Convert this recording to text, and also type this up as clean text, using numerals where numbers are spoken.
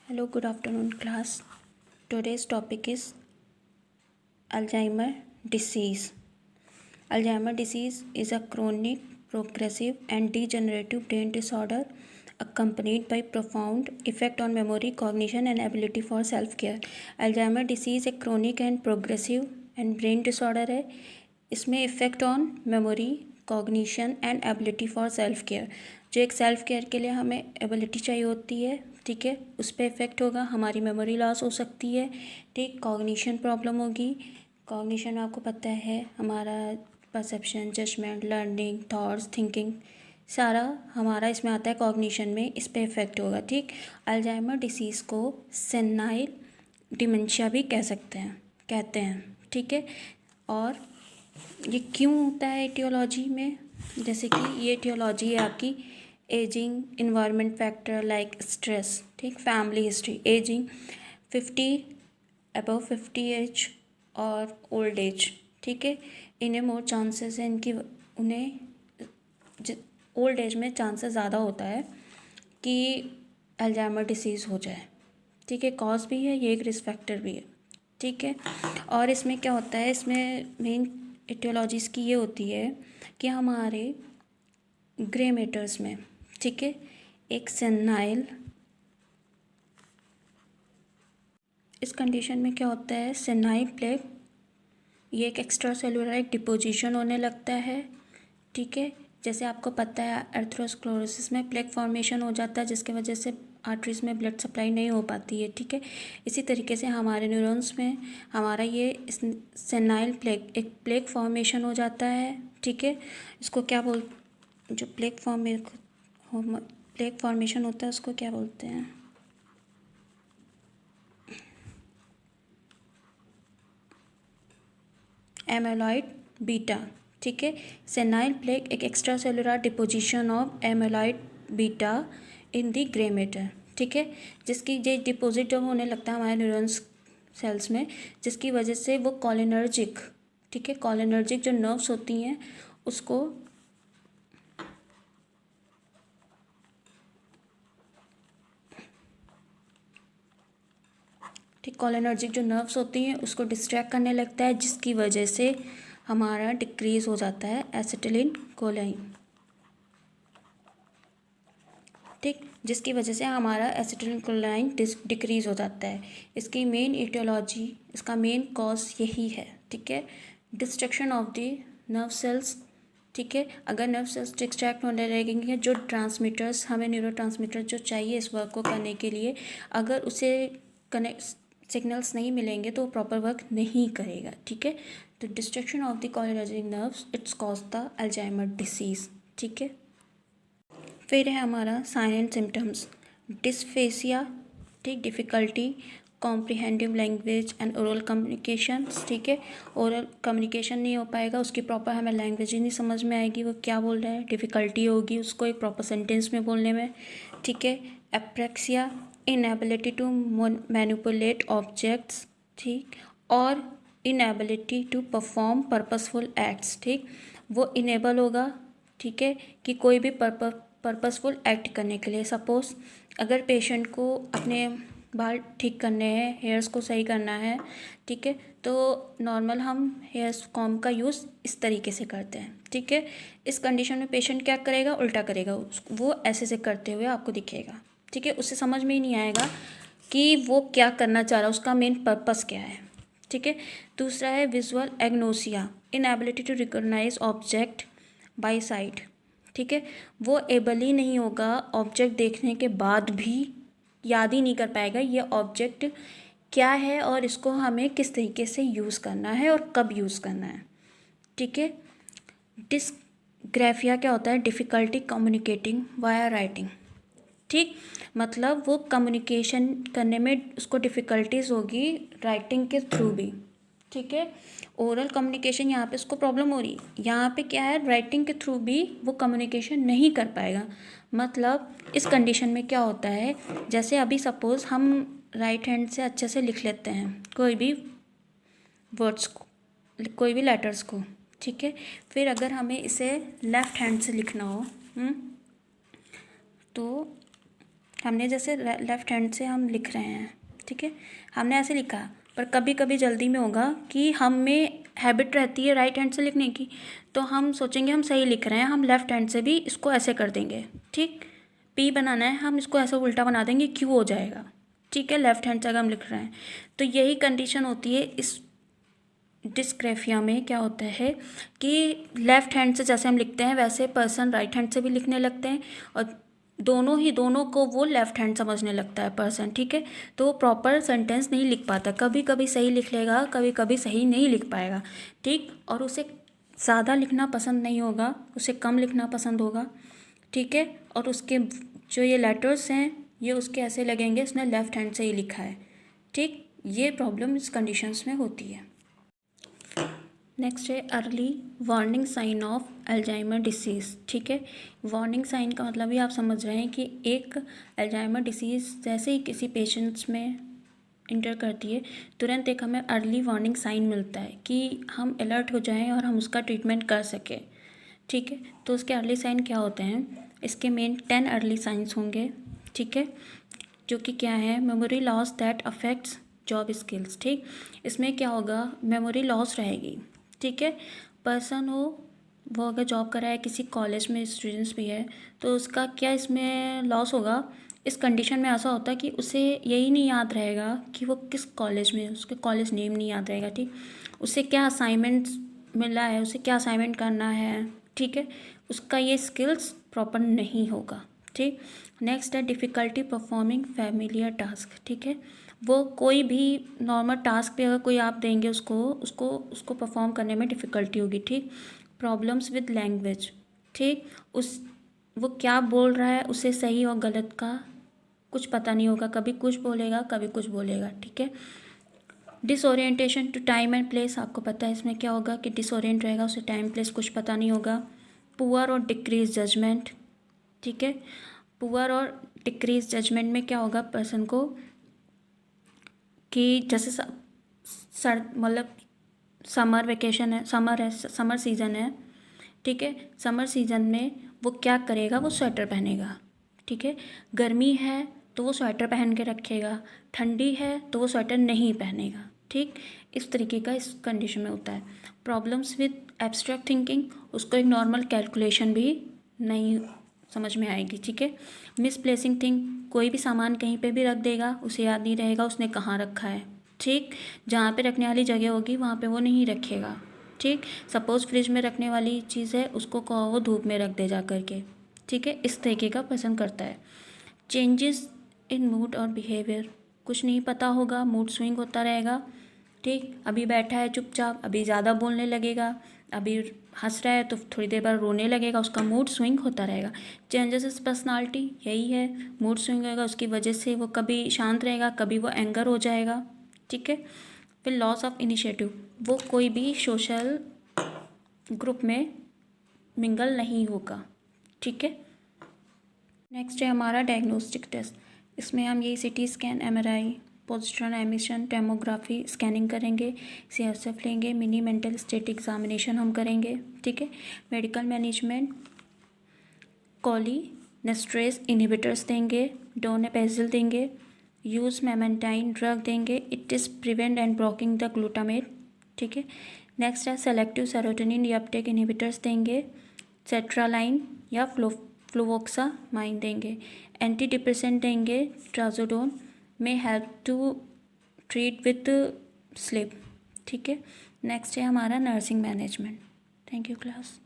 Hello, good afternoon, class. Today's topic is Alzheimer disease. Alzheimer disease is a chronic, progressive, and degenerative brain disorder accompanied by profound effect on memory, cognition, and ability for self-care. Alzheimer disease एक chronic and progressive and brain disorder है. इसमें effect on memory, cognition and ability for self care. जो एक self care के लिए हमें ability चाहिए होती है, ठीक है, उस पर इफ़ेक्ट होगा. हमारी मेमोरी लॉस हो सकती है, ठीक. कॉग्निशन प्रॉब्लम होगी. कॉग्निशन आपको पता है हमारा perception, judgment, learning, thoughts, thinking, सारा हमारा इसमें आता है कॉग्निशन में. इस पर इफ़ेक्ट होगा, ठीक. अल्जाइमर डिसीज़ को सेनाइल डिमेंशिया भी कहते हैं, ठीक है. और ये क्यों होता है एटियोलॉजी में, जैसे कि ये एटियोलॉजी है आपकी ageing, environment factor like stress, ठीक. फैमिली हिस्ट्री, एजिंग 50 एज और ओल्ड एज, ठीक है. इन्हें मोर चांसेस है इनकी, उन्हें ओल्ड एज में चांसेस ज़्यादा होता है कि अल्जाइमर डिसीज़ हो जाए, ठीक है. कॉज भी है ये, एक रिस्क फैक्टर भी है, ठीक है. और इसमें क्या होता है, इसमें मेन एटियोलॉजीज़ की ये होती है कि हमारे ग्रे मैटर्स में, ठीक है, एक सेनाइल, इस कंडीशन में क्या होता है, सेनाइल प्लेग, ये एक एक्स्ट्रा सेलुलर एक डिपोजिशन होने लगता है, ठीक है. जैसे आपको पता है एर्थरोस्क्लेरोसिस में प्लेग फॉर्मेशन हो जाता है, जिसकी वजह से आर्टरीज में ब्लड सप्लाई नहीं हो पाती है, ठीक है. इसी तरीके से हमारे न्यूरॉन्स में हमारा ये सेनाइल प्लेग, एक प्लेग फॉर्मेशन हो जाता है, ठीक है. इसको क्या जो प्लेग फॉर्मेशन होता है उसको क्या बोलते हैं, एमेलॉइड बीटा, ठीक है. सेनाइल प्लेग एक extracellular deposition of amyloid beta in the grey matter, ठीक है. जिसकी ये डिपोजिट जब होने लगता है हमारे न्यूरॉन्स सेल्स में, जिसकी वजह से वो कॉलिनर्जिक, ठीक है, कॉलिनर्जिक जो नर्व्स होती हैं उसको, ठीक, कॉलिनर्जिक जो नर्व्स होती हैं उसको डिस्ट्रैक्ट करने लगता है, जिसकी वजह से हमारा डिक्रीज़ हो जाता है एसिटिलिन कोलाइन, ठीक. जिसकी वजह से हमारा एसिटिलिन कोलाइन डिक्रीज़ हो जाता है. इसकी मेन एटियोलॉजी, इसका मेन कॉज यही है, ठीक है, destruction of the nerve cells, ठीक है. अगर नर्व सेल्स डिस्ट्रैक्ट होने लगेंगे, जो ट्रांसमीटर्स हमें न्यूरो ट्रांसमीटर जो चाहिए इस वर्क को करने के लिए, अगर उसे कनेक्ट सिग्नल्स नहीं मिलेंगे तो वो प्रॉपर वर्क नहीं करेगा, ठीक है. तो destruction of the cholinergic nerves it's cause the Alzheimer disease, ठीक है. फिर है हमारा साइन एंड सिम्टम्स, डिस्फेसिया, ठीक, difficulty comprehending language and oral communication, ठीक है. ओरल कम्युनिकेशन नहीं हो पाएगा, उसकी प्रॉपर हमें लैंग्वेज ही नहीं समझ में आएगी, वो क्या बोल रहा है. डिफ़िकल्टी होगी उसको एक प्रॉपर सेंटेंस में बोलने में, ठीक है. Apraxia, inability to manipulate objects, ठीक, और inability to perform purposeful acts, ठीक. वो इनेबल होगा, ठीक है, कि कोई भी पर्पसफुल एक्ट करने के लिए. सपोज़ अगर पेशेंट को अपने बाल ठीक करने हैं, हेयर्स को सही करना है, ठीक है, तो नॉर्मल हम हेयर्स कॉम्ब का यूज़ इस तरीके से करते हैं, ठीक है. इस कंडीशन में पेशेंट क्या करेगा, उल्टा करेगा, वो ऐसे से करते हुए आपको दिखेगा, ठीक है. उससे समझ में ही नहीं आएगा कि वो क्या करना चाह रहा है, उसका मेन पर्पस क्या है, ठीक है. दूसरा है visual agnosia, inability to recognize object by sight, ठीक है. वो एबल ही नहीं होगा, ऑब्जेक्ट देखने के बाद भी याद ही नहीं कर पाएगा ये ऑब्जेक्ट क्या है और इसको हमें किस तरीके से यूज़ करना है और कब यूज़ करना है, ठीक है. डिस्ग्राफिया क्या होता है, डिफ़िकल्टी कम्युनिकेटिंग वाया राइटिंग, ठीक. मतलब वो कम्युनिकेशन करने में उसको डिफ़िकल्टीज होगी राइटिंग के थ्रू भी, ठीक है. ओरल कम्युनिकेशन यहाँ पे उसको प्रॉब्लम हो रही, यहाँ पे क्या है, राइटिंग के थ्रू भी वो कम्युनिकेशन नहीं कर पाएगा. मतलब इस कंडीशन में क्या होता है, जैसे अभी सपोज़ हम राइट हैंड से अच्छे से लिख लेते हैं कोई भी वर्ड्स को, कोई भी लेटर्स को, ठीक है. फिर अगर हमें इसे लेफ़्ट हैंड से लिखना हो, तो हमने जैसे लेफ़्ट हैंड से हम लिख रहे हैं, ठीक है, हमने ऐसे लिखा, पर कभी कभी जल्दी में होगा कि हम में हैबिट रहती है राइट हैंड से लिखने की, तो हम सोचेंगे हम सही लिख रहे हैं, हम लेफ़्ट हैंड से भी इसको ऐसे कर देंगे, ठीक, पी बनाना है, हम इसको ऐसे उल्टा बना देंगे, क्यू हो जाएगा, ठीक है, लेफ़्ट हैंड से अगर हम लिख रहे हैं। तो यही कंडीशन होती है इस डिस्ग्राफिया में। क्या होता है कि लेफ़्ट हैंड से जैसे हम लिखते हैं वैसे पर्सन राइट हैंड से भी लिखने लगते हैं, और दोनों को वो लेफ़्ट हैंड समझने लगता है पर्सन, ठीक है, तो वो प्रॉपर सेंटेंस नहीं लिख पाता, कभी कभी सही लिख लेगा, कभी कभी सही नहीं लिख पाएगा, ठीक, और उसे ज़्यादा लिखना पसंद नहीं होगा, उसे कम लिखना पसंद होगा, ठीक है, और उसके जो ये लेटर्स हैं ये उसके ऐसे लगेंगे इसने लेफ़्ट हैंड से ही लिखा है, ठीक, ये प्रॉब्लम इस कंडीशंस में होती है। नेक्स्ट है early warning sign of Alzheimer disease, ठीक है, वार्निंग साइन का मतलब ही आप समझ रहे हैं कि एक अल्जाइमर डिसीज़ जैसे ही किसी पेशेंट्स में इंटर करती है तुरंत एक हमें अर्ली वार्निंग साइन मिलता है कि हम अलर्ट हो जाएं और हम उसका ट्रीटमेंट कर सकें, ठीक है, तो उसके अर्ली साइन क्या होते हैं, इसके मेन 10 अर्ली साइंस होंगे, ठीक है, जो कि क्या है, memory loss that affects job skills, ठीक, इसमें क्या होगा, मेमोरी लॉस रहेगी, ठीक है, पर्सन हो वो अगर जॉब कर रहा है किसी कॉलेज में, स्टूडेंट्स भी है, तो उसका क्या इसमें लॉस होगा, इस कंडीशन में ऐसा होता है कि उसे यही नहीं याद रहेगा कि वो किस कॉलेज में, उसके कॉलेज नेम नहीं याद रहेगा, ठीक, उसे क्या असाइनमेंट्स मिला है, उसे क्या असाइनमेंट करना है, ठीक है, उसका ये स्किल्स प्रॉपर नहीं होगा, ठीक। नेक्स्ट है डिफ़िकल्टी परफॉर्मिंग फैमिलियर टास्क, ठीक है, वो कोई भी नॉर्मल टास्क पे अगर कोई आप देंगे उसको परफॉर्म करने में डिफ़िकल्टी होगी, ठीक, प्रॉब्लम्स विद लैंग्वेज, ठीक, वो क्या बोल रहा है उसे सही और गलत का कुछ पता नहीं होगा, कभी कुछ बोलेगा कभी कुछ बोलेगा, ठीक है, disorientation to time and place, आपको पता है इसमें क्या होगा कि डिसओरिएंट रहेगा, उसे टाइम प्लेस कुछ पता नहीं होगा, पुअर और डिक्रीज जजमेंट, ठीक है, पुअर और डिक्रीज जजमेंट में क्या होगा पर्सन को कि जैसे सर मतलब समर वेकेशन है, समर सीज़न है, ठीक है, समर सीज़न में वो क्या करेगा, वो स्वेटर पहनेगा, ठीक है, गर्मी है तो वो स्वेटर पहन के रखेगा, ठंडी है तो वो स्वेटर नहीं पहनेगा, ठीक, इस तरीके का इस कंडीशन में होता है। प्रॉब्लम्स विद एब्स्ट्रैक्ट थिंकिंग, उसको एक नॉर्मल कैलकुलेशन भी नहीं समझ में आएगी, ठीक है, मिसप्लेसिंग थिंग, कोई भी सामान कहीं पे भी रख देगा उसे याद नहीं रहेगा उसने कहाँ रखा है, ठीक, जहाँ पे रखने वाली जगह होगी वहाँ पे वो नहीं रखेगा, ठीक, सपोज़ फ्रिज में रखने वाली चीज़ है उसको कहो वो धूप में रख दे जा करके, ठीक है, इस तरीके का पसंद करता है। चेंजेस इन मूड और बिहेवियर, कुछ नहीं पता होगा, मूड स्विंग होता रहेगा, ठीक, अभी बैठा है चुपचाप, अभी ज़्यादा बोलने लगेगा, अभी हंस रहा है तो थोड़ी देर बाद रोने लगेगा, उसका मूड स्विंग होता रहेगा। चेंजेस इस पर्सनालिटी, यही है, मूड स्विंग होगा, उसकी वजह से वो कभी शांत रहेगा कभी वो एंगर हो जाएगा, ठीक है। फिर लॉस ऑफ इनिशिएटिव, वो कोई भी सोशल ग्रुप में मिंगल नहीं होगा, ठीक है। नेक्स्ट है हमारा डायग्नोस्टिक टेस्ट, इसमें हम ये CT scan, MRI, positron emission, tomography scanning करेंगे, CSF लेंगे, मिनी मेंटल स्टेट एग्जामिनेशन हम करेंगे, ठीक है। मेडिकल मैनेजमेंट कोलिनेस्टरेज इनहिबिटर्स देंगे, डोनापेजिल देंगे, यूज़ मेमेंटाइन ड्रग देंगे, it is prevent and blocking the glutamate, ठीक है। नेक्स्ट है सेलेक्टिव सेरोटोनिन रिअप्टेक इनहिबिटर्स देंगे, सेट्रालाइन या फ्लुवोक्सामाइन देंगे, एंटी डिप्रेसेंट देंगे, ट्राजोडोन में help to treat with sleep, ठीक है। नेक्स्ट है हमारा nursing management. Thank you class.